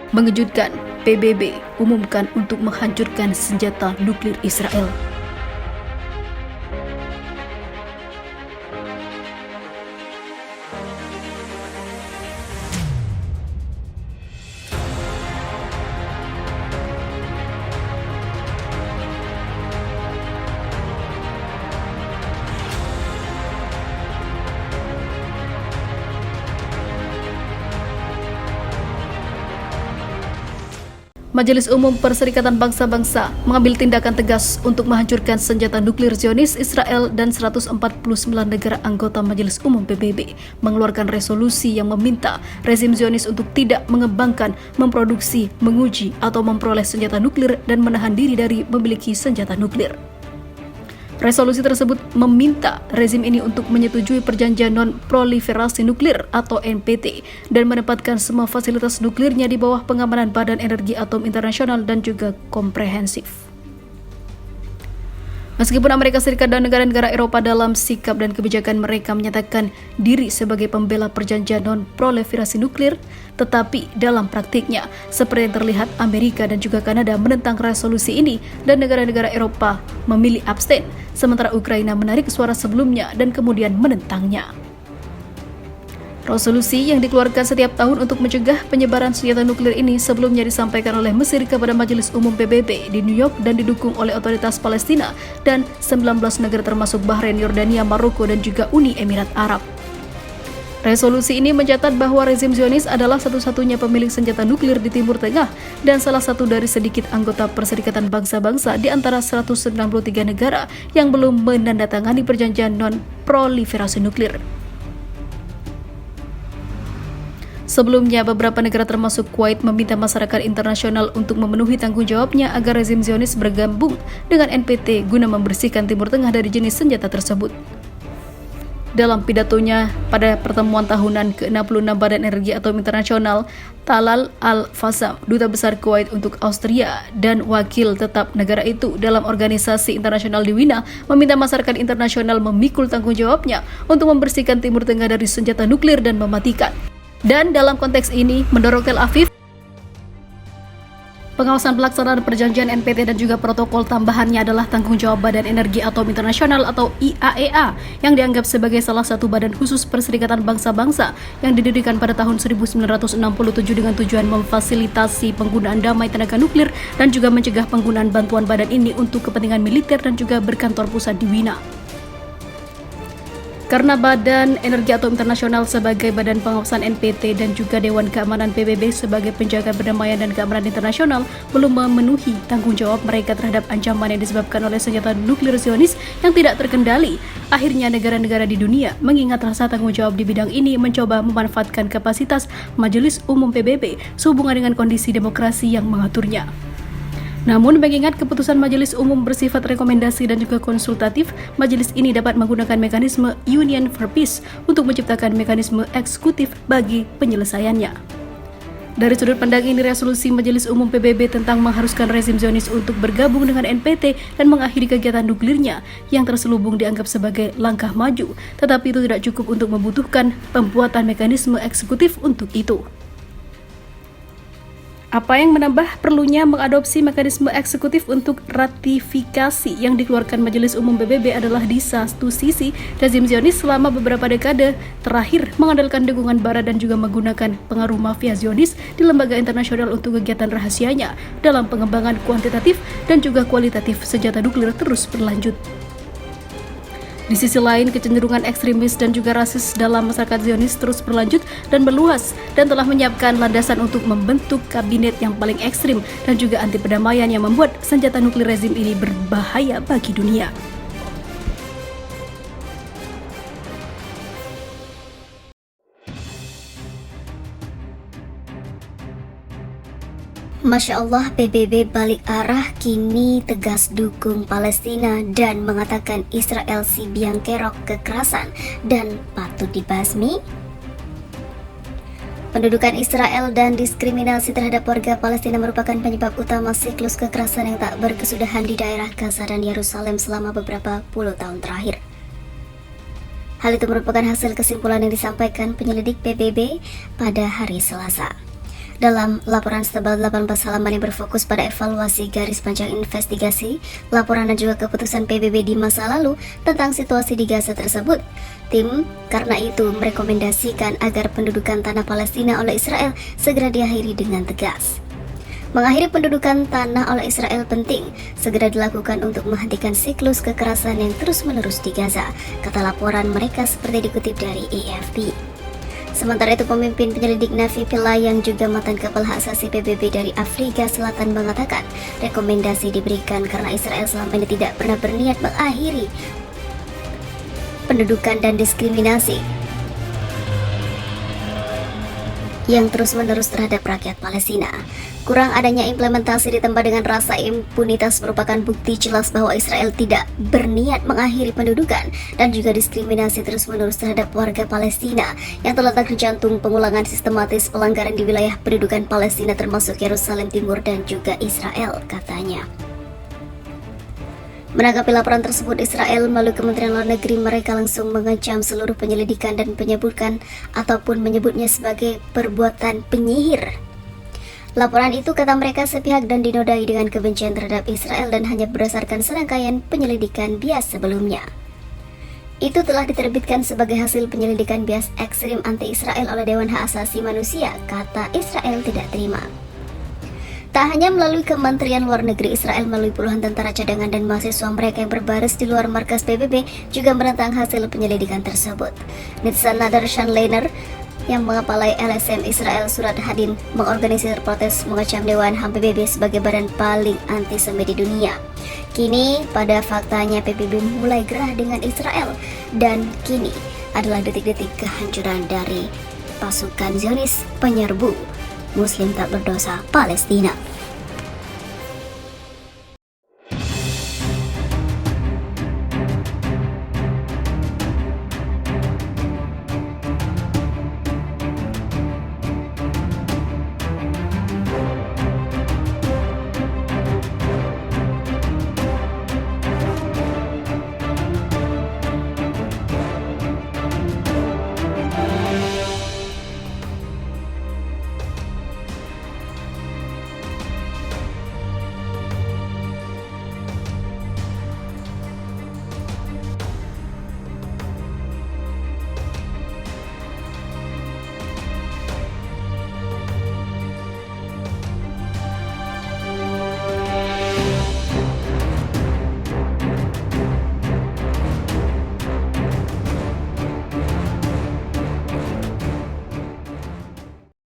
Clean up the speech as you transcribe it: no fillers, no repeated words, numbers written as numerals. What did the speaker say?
Mengejutkan, PBB umumkan untuk menghancurkan senjata nuklir Israel. Majelis Umum Perserikatan Bangsa-Bangsa mengambil tindakan tegas untuk menghancurkan senjata nuklir Zionis Israel dan 149 negara anggota Majelis Umum PBB mengeluarkan resolusi yang meminta rezim Zionis untuk tidak mengembangkan, memproduksi, menguji, atau memperoleh senjata nuklir dan menahan diri dari memiliki senjata nuklir. Resolusi tersebut meminta rezim ini untuk menyetujui perjanjian non-proliferasi nuklir atau NPT dan menempatkan semua fasilitas nuklirnya di bawah pengamanan Badan Energi Atom Internasional dan juga komprehensif. Meskipun Amerika Serikat dan negara-negara Eropa dalam sikap dan kebijakan mereka menyatakan diri sebagai pembela perjanjian non-proliferasi nuklir, tetapi dalam praktiknya, seperti yang terlihat Amerika dan juga Kanada menentang resolusi ini dan negara-negara Eropa memilih abstain, sementara Ukraina menarik suara sebelumnya dan kemudian menentangnya. Resolusi yang dikeluarkan setiap tahun untuk mencegah penyebaran senjata nuklir ini sebelumnya disampaikan oleh Mesir kepada Majelis Umum PBB di New York dan didukung oleh otoritas Palestina dan 19 negara termasuk Bahrain, Yordania, Maroko, dan juga Uni Emirat Arab. Resolusi ini mencatat bahwa rezim Zionis adalah satu-satunya pemilik senjata nuklir di Timur Tengah dan salah satu dari sedikit anggota Perserikatan Bangsa-Bangsa di antara 193 negara yang belum menandatangani perjanjian non-proliferasi nuklir. Sebelumnya, beberapa negara termasuk Kuwait meminta masyarakat internasional untuk memenuhi tanggung jawabnya agar rezim Zionis bergabung dengan NPT guna membersihkan Timur Tengah dari jenis senjata tersebut. Dalam pidatonya pada pertemuan tahunan ke-66 Badan Energi Atom Internasional, Talal Al-Fassam, Duta Besar Kuwait untuk Austria dan wakil tetap negara itu dalam organisasi internasional di Wina, meminta masyarakat internasional memikul tanggung jawabnya untuk membersihkan Timur Tengah dari senjata nuklir dan mematikan. Dan dalam konteks ini, mendorong Tel Aviv pengawasan pelaksanaan perjanjian NPT dan juga protokol tambahannya adalah tanggung jawab Badan Energi Atom Internasional atau IAEA yang dianggap sebagai salah satu badan khusus Perserikatan Bangsa-Bangsa yang didirikan pada tahun 1967 dengan tujuan memfasilitasi penggunaan damai tenaga nuklir dan juga mencegah penggunaan bantuan badan ini untuk kepentingan militer dan juga berkantor pusat di Wina. Karena Badan Energi Atom Internasional sebagai badan pengawasan NPT dan juga Dewan Keamanan PBB sebagai penjaga perdamaian dan keamanan internasional belum memenuhi tanggung jawab mereka terhadap ancaman yang disebabkan oleh senjata nuklir Zionis yang tidak terkendali. Akhirnya negara-negara di dunia mengingat rasa tanggung jawab di bidang ini mencoba memanfaatkan kapasitas Majelis Umum PBB sehubungan dengan kondisi demokrasi yang mengaturnya. Namun, mengingat keputusan Majelis Umum bersifat rekomendasi dan juga konsultatif, majelis ini dapat menggunakan mekanisme Union for Peace untuk menciptakan mekanisme eksekutif bagi penyelesaiannya. Dari sudut pandang ini, resolusi Majelis Umum PBB tentang mengharuskan rezim Zionis untuk bergabung dengan NPT dan mengakhiri kegiatan nuklirnya yang terselubung dianggap sebagai langkah maju, tetapi itu tidak cukup untuk membutuhkan pembuatan mekanisme eksekutif untuk itu. Apa yang menambah perlunya mengadopsi mekanisme eksekutif untuk ratifikasi yang dikeluarkan Majelis Umum PBB adalah di satu sisi, rezim Zionis selama beberapa dekade terakhir mengandalkan dukungan Barat dan juga menggunakan pengaruh mafia Zionis di lembaga internasional untuk kegiatan rahasianya dalam pengembangan kuantitatif dan juga kualitatif senjata nuklir terus berlanjut. Di sisi lain, kecenderungan ekstremis dan juga rasis dalam masyarakat Zionis terus berlanjut dan meluas dan telah menyiapkan landasan untuk membentuk kabinet yang paling ekstrim dan juga anti perdamaian yang membuat senjata nuklir rezim ini berbahaya bagi dunia. Masya Allah, PBB balik arah, kini tegas dukung Palestina dan mengatakan Israel si biang kerok kekerasan dan patut dibasmi. Pendudukan Israel dan diskriminasi terhadap warga Palestina merupakan penyebab utama siklus kekerasan yang tak berkesudahan di daerah Gaza dan Yerusalem selama beberapa puluh tahun terakhir. Hal itu merupakan hasil kesimpulan yang disampaikan penyelidik PBB pada hari Selasa. Dalam laporan setebal 18 halaman yang berfokus pada evaluasi garis panjang investigasi, laporan dan juga keputusan PBB di masa lalu tentang situasi di Gaza tersebut, tim karena itu merekomendasikan agar pendudukan tanah Palestina oleh Israel segera diakhiri dengan tegas. Mengakhiri pendudukan tanah oleh Israel penting segera dilakukan untuk menghentikan siklus kekerasan yang terus-menerus di Gaza, kata laporan mereka seperti dikutip dari AFP. Sementara itu, pemimpin penyelidik Nafi Pillay yang juga mantan kepala hak asasi PBB dari Afrika Selatan mengatakan rekomendasi diberikan karena Israel selama ini tidak pernah berniat mengakhiri pendudukan dan diskriminasi yang terus-menerus terhadap rakyat Palestina. Kurang adanya implementasi ditambah dengan rasa impunitas merupakan bukti jelas bahwa Israel tidak berniat mengakhiri pendudukan dan juga diskriminasi terus-menerus terhadap warga Palestina yang terletak di jantung pengulangan sistematis pelanggaran di wilayah pendudukan Palestina termasuk Yerusalem Timur dan juga Israel, katanya. Menanggapi laporan tersebut, Israel melalui Kementerian Luar Negeri mereka langsung mengecam seluruh penyelidikan dan menyebutnya sebagai perbuatan penyihir. Laporan itu, kata mereka, sepihak dan dinodai dengan kebencian terhadap Israel dan hanya berdasarkan serangkaian penyelidikan bias sebelumnya. Itu telah diterbitkan sebagai hasil penyelidikan bias ekstrim anti-Israel oleh Dewan Hak Asasi Manusia, kata Israel tidak terima. Tak hanya melalui Kementerian Luar Negeri, Israel melalui puluhan tentara cadangan dan mahasiswa mereka yang berbaris di luar markas PBB juga menentang hasil penyelidikan tersebut. Nitzan Nadar Shanleiner yang mengepalai LSM Israel Surat Hadin mengorganisir protes mengecam Dewan HAM PBB sebagai badan paling antisemit di dunia. Kini pada faktanya PBB mulai gerah dengan Israel dan kini adalah detik-detik kehancuran dari pasukan Zionis penyerbu Muslim tak berdosa Palestina.